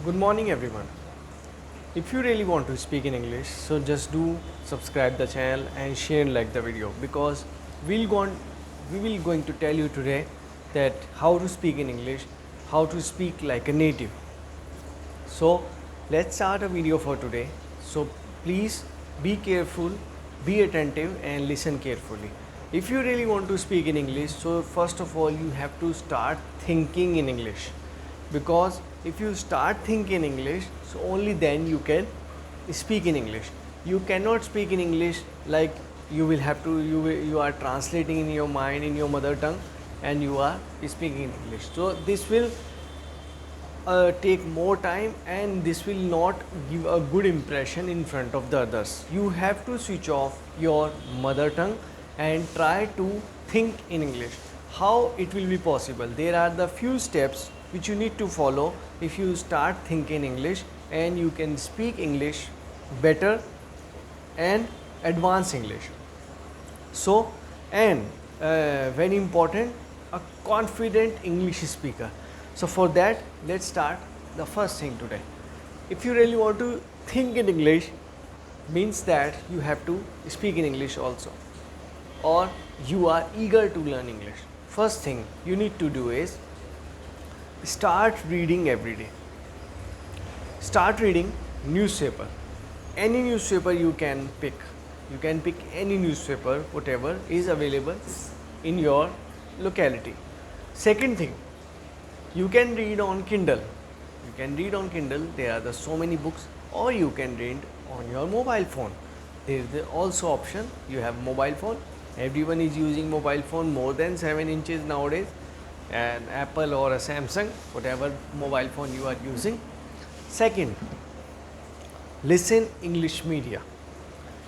Good morning everyone. If you really want to speak in English, so just do subscribe the channel and share and like the video because we will going to tell you today that how to speak in English, how to speak like a native. So let's start a video for today. So please be careful, be attentive and listen carefully. If you really want to speak in English, so first of all you have to start thinking in English, because if you start thinking English, so only then you can speak in English. You cannot speak in English like you are translating in your mind in your mother tongue and you are speaking in English. So this will take more time and this will not give a good impression in front of the others. You have to switch off your mother tongue and try to think in English. How it will be possible? There are the few steps which you need to follow if you start thinking English, and you can speak English better and advance English. So, and very important, a confident English speaker. So for that, let's start the first thing today. If you really want to think in English, means that you have to speak in English also, or you are eager to learn English. First thing you need to do is start reading every day. Start reading newspaper. Any newspaper you can pick. You can pick any newspaper, whatever is available in your locality. Second thing, you can read on Kindle. You can read on Kindle. There are so many books, or you can read on your mobile phone. There is also option. You have mobile phone. Everyone is using mobile phone more than 7 inches nowadays. An Apple or a Samsung, whatever mobile phone you are using. Second, listen English media.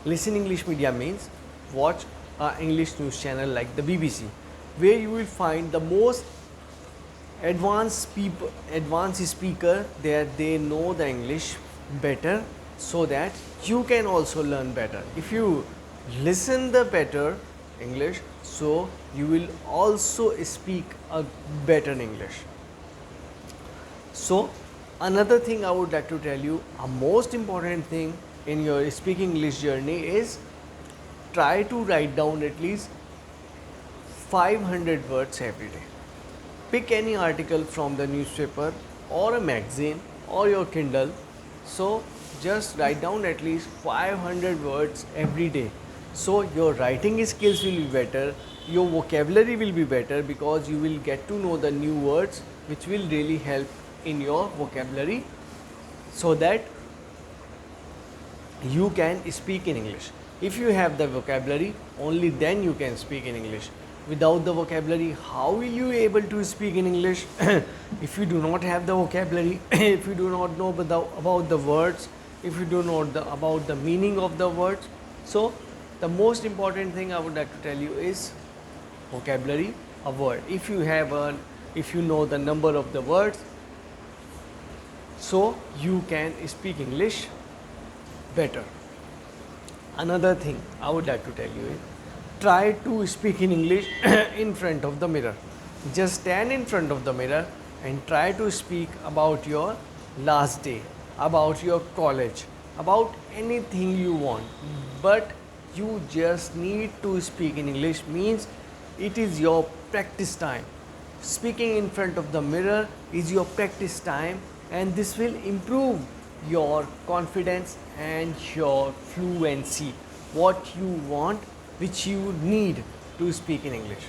Listen English media means watch an English news channel like the BBC, where you will find the most advanced speaker there. They know the English better, so that you can also learn better. If you listen the better English, so you will also speak a better English. So another thing I would like to tell you, a most important thing in your speaking English journey is try to write down at least 500 words every day. Pick any article from the newspaper or a magazine or your Kindle. So just write down at least 500 words every day. So your writing skills will be better, your vocabulary will be better, because you will get to know the new words which will really help in your vocabulary, so that you can speak in English. If you have the vocabulary, only then you can speak in English. Without the vocabulary, how will you able to speak in English? If you do not have the vocabulary, if you do not know about the words, if you do not know about the meaning of the words, so the most important thing I would like to tell you is vocabulary, a word. If you know the number of the words, so you can speak English better. Another thing I would like to tell you is try to speak in English in front of the mirror. Just stand in front of the mirror and try to speak about your last day, about your college, about anything you want. But you just need to speak in English, means it is your practice time. Speaking in front of the mirror is your practice time, and this will improve your confidence and your fluency, what you want, which you need to speak in English.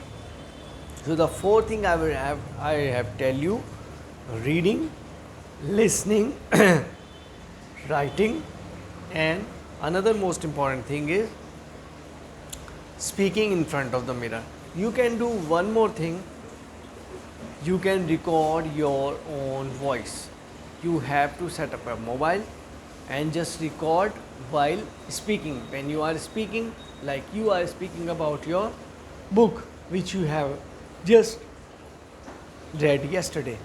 So the fourth thing I have tell you: reading, listening, writing, and another most important thing is speaking in front of the mirror. You can do one more thing. You can record your own voice. You have to set up a mobile and just record while speaking. When you are speaking, like you are speaking about your book which you have just read yesterday.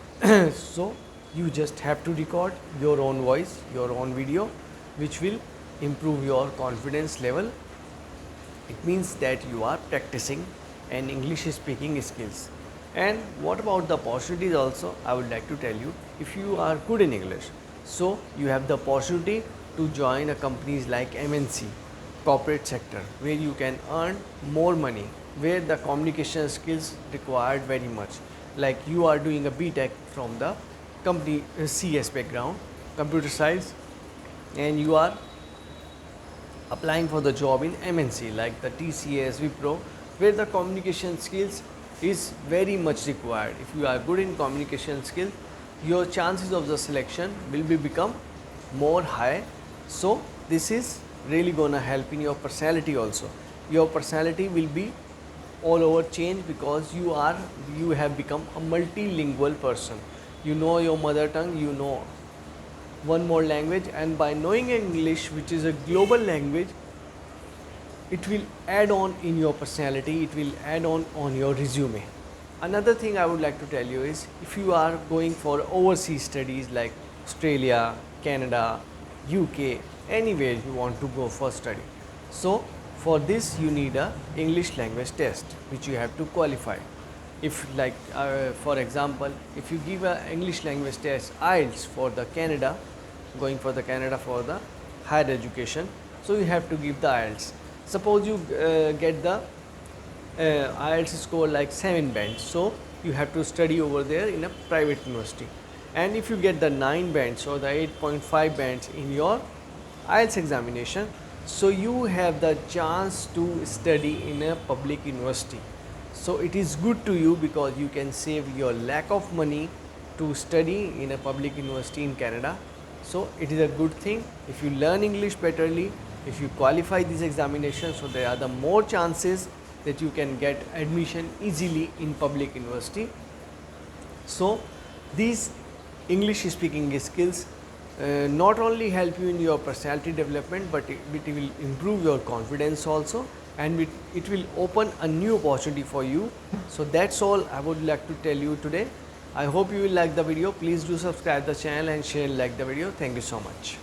So you just have to record your own voice, your own video, which will improve your confidence level. It means that you are practicing an English speaking skills. And what about the opportunities also? I would like to tell you, if you are good in English, So you have the opportunity to join a companies like MNC, corporate sector, where you can earn more money, where the communication skills required very much. Like you are doing a BTech from the company CS background, computer science, and you are applying for the job in MNC like the TCS, Wipro, where the communication skills is very much required. If you are good in communication skills, your chances of the selection will be become more high. So this is really gonna help in your personality also. Your personality will be all over change because you have become a multilingual person. You know your mother tongue, you know one more language, and by knowing English, which is a global language, it will add on in your personality, it will add on your resume. Another thing I would like to tell you is if you are going for overseas studies like Australia, Canada, UK, anywhere you want to go for study, so for this you need a English language test which you have to qualify. If like for example, if you give a English language test IELTS for the Canada, going for the Canada for the higher education, so you have to give the IELTS. Suppose you get the IELTS score like 7 bands, so you have to study over there in a private university. And if you get the 9 bands or the 8.5 bands in your IELTS examination, so you have the chance to study in a public university. So it is good to you because you can save your lack of money to study in a public university in Canada. So it is a good thing if you learn English betterly, if you qualify these examinations, so there are the more chances that you can get admission easily in public university. So these English speaking skills not only help you in your personality development, but it will improve your confidence also, and it will open a new opportunity for you. So that's all I would like to tell you today. I hope you will like the video. Please do subscribe the channel and share like the video. Thank you so much.